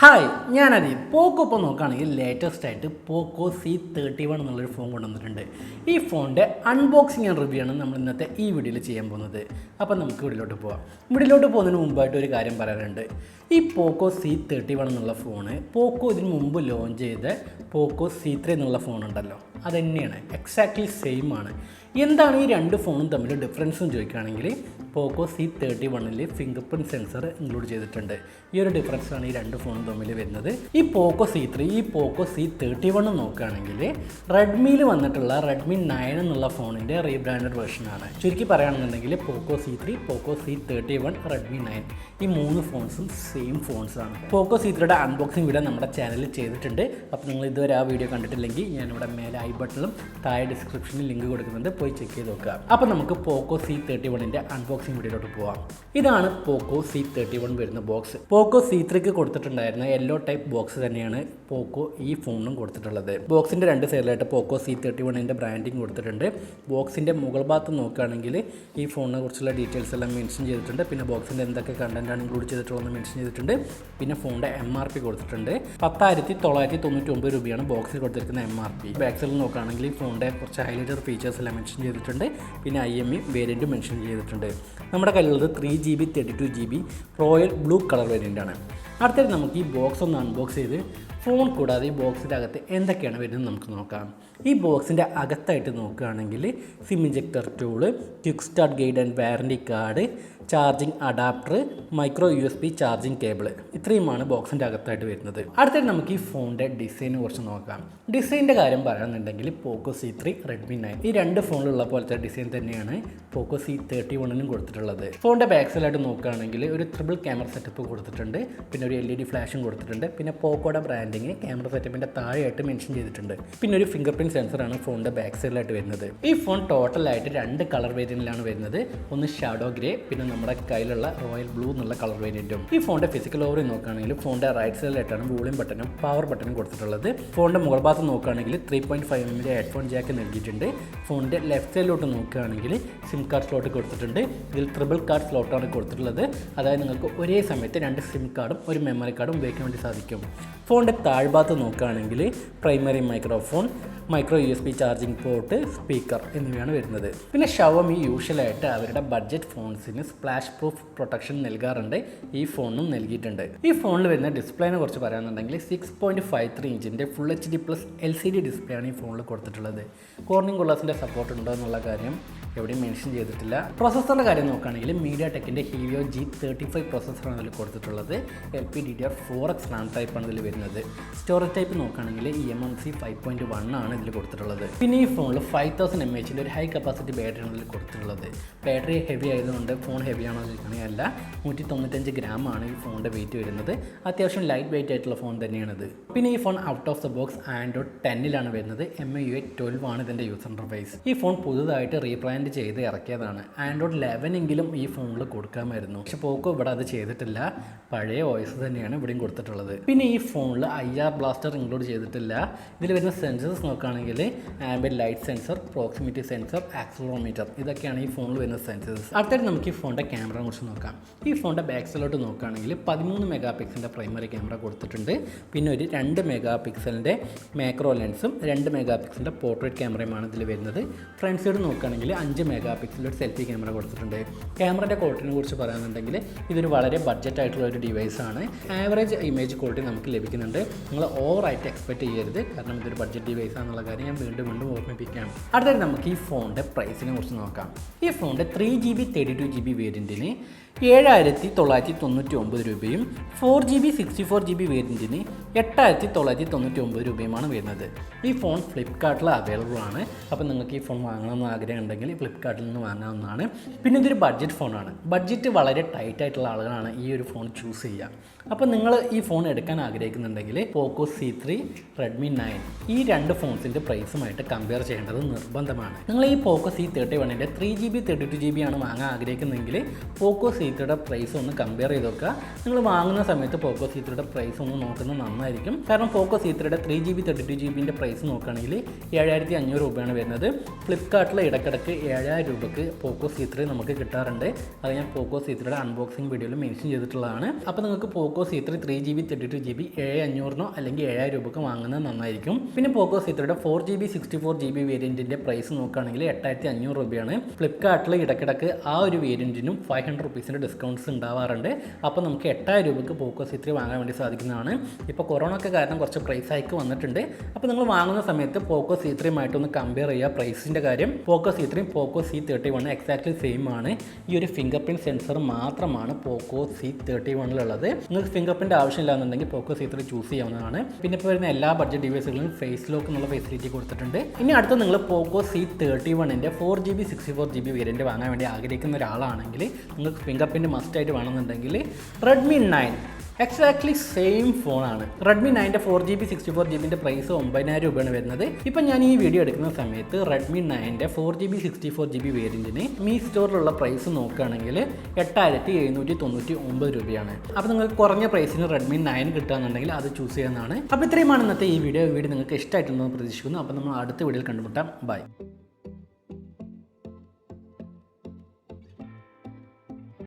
Hi, ഞാൻ Adeeb. പോക്കോ ഇപ്പോൾ നോക്കുകയാണെങ്കിൽ ലേറ്റസ്റ്റ് ആയിട്ട് പോക്കോ C31 എന്നുള്ളൊരു ഫോൺ കൊണ്ടുവന്നിട്ടുണ്ട്. ഈ ഫോണിൻ്റെ അൺബോക്സിങ് ആൻഡ് റിവ്യൂ ആണ് നമ്മൾ ഇന്നത്തെ ഈ വീഡിയോയിൽ ചെയ്യാൻ പോകുന്നത്. അപ്പോൾ നമുക്ക് വീഡിയോയിലോട്ട് പോകാം. വീഡിയോയിലോട്ട് പോകുന്നതിന് മുമ്പായിട്ട് ഒരു കാര്യം പറയാനുണ്ട്. ഈ പോക്കോ C31 എന്നുള്ള ഫോണ് പോക്കോ ഇതിന് മുമ്പ് ലോഞ്ച് ചെയ്ത പോക്കോ C3 എന്നുള്ള ഫോണുണ്ടല്ലോ, അത് തന്നെയാണ്, എക്സാക്ട്ലി സെയിം ആണ്. എന്താണ് ഈ രണ്ട് ഫോണും തമ്മിൽ ഡിഫറൻസ് എന്ന് ചോദിക്കുകയാണെങ്കിൽ പോക്കോ C31 finger print sensor include ചെയ്തിട്ടുണ്ട്. ഈ ഒരു ഡിഫറൻസാണ് ഈ രണ്ട് ഫോണും തമ്മിൽ വരുന്നത്. ഈ പോക്കോ C3 ഈ പോക്കോ C31 നോക്കുകയാണെങ്കിൽ റെഡ്മിയിൽ വന്നിട്ടുള്ള റെഡ്മി 9 എന്നുള്ള ഫോണിൻ്റെ റീബ്രാൻഡഡ് വേർഷനാണ്. ചുരുക്കി പറയുകയാണെന്നുണ്ടെങ്കിൽ പോക്കോ C3, പോക്കോ C31, റെഡ്മി 9 ഈ മൂന്ന് ഫോൺസും സെയിം ഫോൺസാണ്. പോക്കോ C3യുടെ അൺബോക്സിംഗ് വീഡിയോ നമ്മുടെ ചാനലിൽ ചെയ്തിട്ടുണ്ട്. അപ്പോൾ നിങ്ങൾ ഇതുവരെ ആ വീഡിയോ കണ്ടിട്ടില്ലെങ്കിൽ ഞാനിവിടെ മേലെ ഐ ബട്ടണിലും താഴെ ഡിസ്ക്രിപ്ഷനിൽ ലിങ്ക് കൊടുക്കുന്നുണ്ട്, പോയി ചെക്ക് ചെയ്ത് നോക്കുക. അപ്പോൾ നമുക്ക് പോക്കോ C31ൻ്റെ അൺബോക്സിംഗ് വീഡിയോയിലോട്ട് പോവാം. ഇതാണ് പോക്കോ C31 വരുന്ന ബോക്സ്. പോക്കോ C3ക്ക് കൊടുത്തിട്ടുണ്ടായിരുന്ന യെല്ലോ ടൈപ്പ് ബോക്സ് തന്നെയാണ് പോക്കോ ഈ ഫോണിനും കൊടുത്തിട്ടുള്ളത്. ബോക്സിൻ്റെ രണ്ട് സൈഡിലായിട്ട് പോക്കോ C31ൻ്റെ ബ്രാൻഡിങ് കൊടുത്തിട്ടുണ്ട്. ബോക്സിൻ്റെ മുകൾ ഭാഗത്ത് നോക്കുകയാണെങ്കിൽ ഈ ഫോണിനെ കുറിച്ചുള്ള ഡീറ്റെയിൽസ് എല്ലാം മെൻഷൻ ചെയ്തിട്ടുണ്ട്. പിന്നെ ബോക്സിൻ്റെ എന്തൊക്കെ കണ്ടൻറ്റാണ് ഇൻക്ലൂഡ് ചെയ്തിട്ടുള്ളതെന്ന് മെൻഷൻ ചെയ്തിട്ടുണ്ട്. പിന്നെ ഫോണിൻ്റെ MRP കൊടുത്തിട്ടുണ്ട്. 10,999 രൂപയാണ് ബോക്സിൽ കൊടുത്തിരിക്കുന്ന MRP. ബാക്ക് സൈഡിൽ നോക്കുകയാണെങ്കിൽ ഈ ഫോണിൻ്റെ കുറച്ച് ഹൈലൈറ്റഡ് ഫീച്ചേഴ്സ് എല്ലാം മെൻഷൻ ചെയ്തിട്ടുണ്ട്. പിന്നെ IME വേരിയൻറ്റ് മെൻഷൻ ചെയ്തിട്ടുണ്ട്. നമ്മുടെ കയ്യിലുള്ളത് 3GB 32GB royal blue colour വേരിയൻ്റാണ്. അടുത്തത് നമുക്ക് ഈ ബോക്സ് ഒന്ന് അൺബോക്സ് ചെയ്ത് ഫോൺ കൂടാതെ ഈ ബോക്സിൻ്റെ അകത്ത് എന്തൊക്കെയാണ് വരുന്നത് നമുക്ക് നോക്കാം. ഈ ബോക്സിൻ്റെ അകത്തായിട്ട് നോക്കുകയാണെങ്കിൽ SIM injector tool, quick start guide and warranty card, charging adapter, micro USB charging cable, ഇത്രയുമാണ് ബോക്സിൻ്റെ അകത്തായിട്ട് വരുന്നത്. അടുത്തായിട്ട് നമുക്ക് ഈ ഫോണിൻ്റെ ഡിസൈനെ കുറിച്ച് നോക്കാം. ഡിസൈനിൻ്റെ കാര്യം പറയുകയാണെന്നുണ്ടെങ്കിൽ പോക്കോ C3, റെഡ്മി 9 ഈ രണ്ട് ഫോണിലുള്ള പോലത്തെ ഡിസൈൻ തന്നെയാണ് പോക്കോ C31നും കൊടുത്തിട്ടുള്ളത്. ഫോണിൻ്റെ ബാക്ക് സൈഡിലായിട്ട് നോക്കുകയാണെങ്കിൽ ഒരു ട്രിപ്പിൾ ക്യാമറ സെറ്റപ്പ് കൊടുത്തിട്ടുണ്ട്. പിന്നെ ഒരു LED ഫ്ലാഷും കൊടുത്തിട്ടുണ്ട്. പിന്നെ പോക്കോയുടെ ബ്രാൻഡിങ് ക്യാമറ സെറ്റപ്പിൻ്റെ താഴെയായിട്ട് മെൻഷൻ ചെയ്തിട്ടുണ്ട്. പിന്നെ ഒരു ഫിംഗർ പ്രിൻറ്റ് സെൻസറാണ് ഫോണിൻ്റെ ബാക്ക് സൈഡിലായിട്ട് വരുന്നത്. ഈ ഫോൺ ടോട്ടലായിട്ട് രണ്ട് കളർ വേരിയൻറ്റിലാണ് വരുന്നത്. ഒന്ന് ഷാഡോ ഗ്രേ, പിന്നെ നമ്മുടെ കയ്യിലുള്ള റോയൽ ബ്ലൂ എന്നുള്ള കളർ വേരിയൻറ്റും. ഈ ഫോണിൻ്റെ ഫിസിക്കൽ ഓവർ നോക്കുകയാണെങ്കിൽ ഫോണിൻ്റെ റൈറ്റ് സൈഡിലായിട്ടാണ് വോളിയം ബട്ടനും പവർ ബട്ടനും കൊടുത്തിട്ടുള്ളത്. ഫോണിൻ്റെ മുകൾ ഭാഗത്ത് നോക്കുകയാണെങ്കിൽ 3.5mm ഹെഡ്ഫോൺ ജാക്ക് നൽകിയിട്ടുണ്ട്. ഫോണിൻ്റെ ലെഫ്റ്റ് സൈഡിലോട്ട് നോക്കുകയാണെങ്കിൽ സിം കാർഡ് സ്ലോട്ട് കൊടുത്തിട്ടുണ്ട്. ഇതിൽ ട്രിപ്പിൾ കാർഡ് സ്ലോട്ടാണ് കൊടുത്തിട്ടുള്ളത്. അതായത് നിങ്ങൾക്ക് ഒരേ സമയത്ത് രണ്ട് സിം കാർഡും ഒരു മെമ്മറി കാർഡും ഉപയോഗിക്കാൻ വേണ്ടി സാധിക്കും. ഫോണിൻ്റെ താഴ്ഭാഗത്ത് നോക്കുകയാണെങ്കിൽ primary microphone, micro USB charging port, speaker എന്നിവയാണ് വരുന്നത്. പിന്നെ ഷവമി യൂഷ്വലായിട്ട് അവരുടെ ബഡ്ജറ്റ് ഫോൺസിന് സ്പ്ലാഷ് പ്രൂഫ് പ്രൊട്ടക്ഷൻ നൽകാറുണ്ട്. ഈ ഫോണിനും നൽകിയിട്ടുണ്ട്. ഈ ഫോണിൽ വരുന്ന ഡിസ്പ്ലേനെ കുറിച്ച് പറയുകയാണെന്നുണ്ടെങ്കിൽ 6.53 ഇഞ്ചിൻ്റെ ഫുൾ HD+ LCD ഡിസ്പ്ലേ ആണ് ഈ ഫോണിൽ കൊടുത്തിട്ടുള്ളത്. കോർണിംഗ് ഗ്ലാസിൻ്റെ സപ്പോർട്ട് ഉണ്ടോ എന്നുള്ള കാര്യം എവിടെയും മെൻഷൻ ചെയ്തിട്ടില്ല. പ്രോസസ്സറിൻ്റെ കാര്യം നോക്കുകയാണെങ്കിൽ MediaTekൻ്റെ Helio G35 പ്രോസസ്സറാണ് ഇതിൽ കൊടുത്തിട്ടുള്ളത്. LPDDR4X RAM ടൈപ്പാണ് ഇതിൽ വരുന്നത്. സ്റ്റോറേജ് ടൈപ്പ് നോക്കുകയാണെങ്കിൽ eMMC 5.1 ആണ് ഇതിൽ കൊടുത്തിട്ടുള്ളത്. പിന്നെ ഈ ഫോണിൽ 5000 mAh ഒരു ഹൈ കപ്പാസിറ്റി ബാറ്ററിയാണ് ഇതിൽ കൊടുത്തിട്ടുള്ളത്. ബാറ്ററി ഹെവി ആയതുകൊണ്ട് ഫോൺ ഹെവി ആണോ എന്ന് ചോദിക്കുകയാണെങ്കിൽ അല്ല, 195 ഗ്രാമാണ് ഈ ഫോണിൻ്റെ വെയിറ്റ് വരുന്നത്. അത്യാവശ്യം ലൈറ്റ് വെയിറ്റ് ആയിട്ടുള്ള ഫോൺ തന്നെയാണിത്. പിന്നെ ഈ phone out of the box Android 10 വരുന്നത്. MIUI 12 ആണ് ഇതിൻ്റെ യൂസർ ഇൻ്റർഫേസ്. ഈ ഫോൺ പുതുതായിട്ട് റീബ്രാൻഡ് ചെയ്ത് ഇറക്കിയതാണ്. Android 11 ഈ ഫോണിൽ കൊടുക്കാമായിരുന്നു, പക്ഷെ പോക്കോ ഇവിടെ അത് ചെയ്തിട്ടില്ല. പഴയ OS തന്നെയാണ് ഇവിടെയും കൊടുത്തിട്ടുള്ളത്. പിന്നെ ഈ ഫോണിൽ IR ബ്ലാസ്റ്റർ ഇൻക്ലൂഡ് ചെയ്തിട്ടില്ല. ഇതിൽ വരുന്ന സെൻസേഴ്സ് നോക്കുകയാണെങ്കിൽ ambient light sensor, proximity sensor, accelerometer, ഇതൊക്കെയാണ് ഈ ഫോണിൽ വരുന്ന സെൻസേഴ്സ്. അടുത്തായിട്ട് നമുക്ക് ഈ ഫോണിൻ്റെ ക്യാമറയെ കുറിച്ച് നോക്കാം. ഈ ഫോണിൻ്റെ ബാക്ക് സൈഡിലോട്ട് നോക്കുകയാണെങ്കിൽ 13 MP പ്രൈമറി ക്യാമറ കൊടുത്തിട്ടുണ്ട്. പിന്നെ ഒരു 2 MP മാക്രോ ലെൻസും 2 MP പോർട്രേറ്റ് ക്യാമറയുമാണ് ഇതിൽ വരുന്നത്. ഫ്രണ്ട് സൈഡ് നോക്കുകയാണെങ്കിൽ 5 MP ഒരു സെൽഫി ക്യാമറ കൊടുത്തിട്ടുണ്ട്. ക്യാമറയുടെ ക്വാളിറ്റിനെ കുറിച്ച് പറയുകയാണെന്നുണ്ടെങ്കിൽ ഇതൊരു വളരെ ബഡ്ജറ്റ് ആയിട്ടുള്ള ഒരു ഡിവൈസാണ്. ആവറേജ് ഇമേജ് ക്വാളിറ്റി നമുക്ക് ലഭിക്കുന്നുണ്ട്. നിങ്ങൾ ഓവറായിട്ട് എക്സ്പെക്ട് ചെയ്യരുത്, കാരണം ഇതൊരു ബഡ്ജറ്റ് ഡിവൈസ് ആണെന്നുള്ള കാര്യം ഞാൻ വീണ്ടും ഓർമ്മിപ്പിക്കാം. അടുത്തത് നമുക്ക് ഈ ഫോണിൻ്റെ പ്രൈസിനെ കുറിച്ച് നോക്കാം. ഈ ഫോണിൻ്റെ 3GB 32GB വേരിയൻറ്റിന് 7,999 രൂപയും 4GB 64GB വേരിയൻറ്റിന് 8,999 രൂപയുമാണ് വരുന്നത്. ഈ ഫോൺ ഫ്ലിപ്കാർട്ടിൽ അവൈലബിൾ ആണ്. അപ്പോൾ നിങ്ങൾക്ക് ഈ ഫോൺ വാങ്ങണമെന്ന് ആഗ്രഹം ഉണ്ടെങ്കിൽ ഫ്ലിപ്കാർട്ടിൽ നിന്ന് വാങ്ങാവുന്നതാണ്. പിന്നെ ഇതൊരു ബഡ്ജറ്റ് ഫോണാണ്. ബഡ്ജറ്റ് വളരെ ടൈറ്റ് ആയിട്ടുള്ള ആളുകളാണ് ഈ ഒരു ഫോൺ ചൂസ് ചെയ്യുക. അപ്പോൾ നിങ്ങൾ ഈ ഫോൺ എടുക്കാൻ ആഗ്രഹിക്കുന്നുണ്ടെങ്കിൽ പോക്കോ C3, റെഡ്മി 9 ഈ രണ്ട് ഫോൺസിൻ്റെ പ്രൈസുമായിട്ട് കമ്പയർ ചെയ്യേണ്ടത് നിർബന്ധമാണ്. നിങ്ങൾ ഈ പോക്കോ C31ൻ്റെ 3GB 32GB ആണ് വാങ്ങാൻ ആഗ്രഹിക്കുന്നതെങ്കിൽ പോക്കോ C3യുടെ പ്രൈസ് ഒന്ന് കമ്പയർ ചെയ്ത് നോക്കുക. നിങ്ങൾ വാങ്ങുന്ന സമയത്ത് പോക്കോ C3യുടെ പ്രൈസ് ഒന്ന് നോക്കുന്നത് നന്നായിരിക്കും. കാരണം പോക്കോ C3യുടെ 3GB 32GBൻ്റെ പ്രൈസ് നോക്കുകയാണെങ്കിൽ 7,500 രൂപയാണ് വരുന്നത്. ഫ്ലിപ്കാർട്ടിൽ ഇടയ്ക്കിടയ്ക്ക് 7,000 രൂപയ്ക്ക് പോക്കോ C3 നമുക്ക് കിട്ടാറുണ്ട്. അത് ഞാൻ പോക്കോ C3യുടെ അൺബോക്സിംഗ് വീഡിയോയിൽ മെൻഷൻ ചെയ്തിട്ടുള്ളതാണ്. അപ്പോൾ നിങ്ങൾക്ക് പോക്കോ പോക്കോ C3 3GB 32GB 7500 അല്ലെങ്കിൽ 7000 രൂപക്ക് വാങ്ങുന്നത് നന്നായിരിക്കും. പിന്നെ പോക്കോ C3യുടെ 4GB 64GB വേരിയൻറ്റിൻ്റെ പ്രൈസ് നോക്കുകയാണെങ്കിൽ 8500 രൂപയാണ്. ഫ്ലിപ്കാർട്ടിൽ ഇടയ്ക്കിടയ്ക്ക് ആ ഒരു വേരിയൻറ്റിനും 500 റുപ്പീസിൻ്റെ ഡിസ്കൗണ്ട്സ് ഉണ്ടാവാറുണ്ട്. അപ്പോൾ നമുക്ക് 8000 രൂപക്ക് പോക്കോ C3 വാങ്ങാൻ വേണ്ടി സാധിക്കുന്നതാണ്. ഇപ്പോൾ കൊറോണ ഒക്കെ കാരണം കുറച്ച് പ്രൈസ് ഹൈക്ക് വന്നിട്ടുണ്ട്. അപ്പോൾ നിങ്ങൾ വാങ്ങുന്ന സമയത്ത് പോക്കോ C3 കമ്പയർ ചെയ്യുക പ്രൈസിൻ്റെ കാര്യം. പോക്കോ C3 പോക്കോ C31 എക്സാക്ട്ലി സെയിം ആണ്. ഈ ഒരു ഫിംഗർ പ്രിൻറ്റ് സെൻസർ മാത്രമാണ് പോക്കോ C31 നിങ്ങൾക്ക് ഫിംഗർ പ്രിൻറ്റ് ആവശ്യമില്ല എന്നുണ്ടെങ്കിൽ പോക്കോ C3 ചൂസ് ചെയ്യാവുന്നതാണ്. പിന്നെ ഇപ്പോൾ വരുന്ന എല്ലാ ബഡ്ജറ്റ് ഡിവൈസുകളിലും ഫേസ് ലോക്ക് എന്നുള്ള ഫെസിലിറ്റി കൊടുത്തിട്ടുണ്ട്. ഇനി അടുത്ത് നിങ്ങൾ പോക്കോ C31 4GB 64GB വേരിയൻറ്റ് വാങ്ങാൻ വേണ്ടി ആഗ്രഹിക്കുന്ന ഒരാളാണെങ്കിൽ നിങ്ങൾക്ക് ഫിംഗർ പ്രിൻറ്റ് മസ്റ്റായിട്ട് വേണമെന്നുണ്ടെങ്കിൽ Redmi 9 എക്സാക്ട്ലി സെയിം ഫോണാണ്. Redmi 9 4GB 64GBൻ്റെ പ്രൈസ് 9000 രൂപയാണ് വരുന്നത്. ഇപ്പം ഞാൻ ഈ വീഡിയോ എടുക്കുന്ന സമയത്ത് Redmi 9 4GB 64GB വേരിയൻറ്റിന് മീ സ്റ്റോറിലുള്ള പ്രൈസ് നോക്കുകയാണെങ്കിൽ 8799 രൂപയാണ്. അപ്പോൾ നിങ്ങൾക്ക് കുറഞ്ഞ പ്രൈസിന് Redmi 9 കിട്ടുകയെന്നുണ്ടെങ്കിൽ അത് ചൂസ് ചെയ്യുന്നതാണ്. അപ്പോൾ ഇത്രയുമാണ് ഇന്നത്തെ ഈ വീഡിയോ നിങ്ങൾക്ക് ഇഷ്ടമായിട്ടുണ്ടെന്ന് പ്രതീക്ഷിക്കുന്നു. അപ്പോൾ നമ്മൾ അടുത്ത വീഡിയോയിൽ കണ്ടുമുട്ടാം. ബൈ.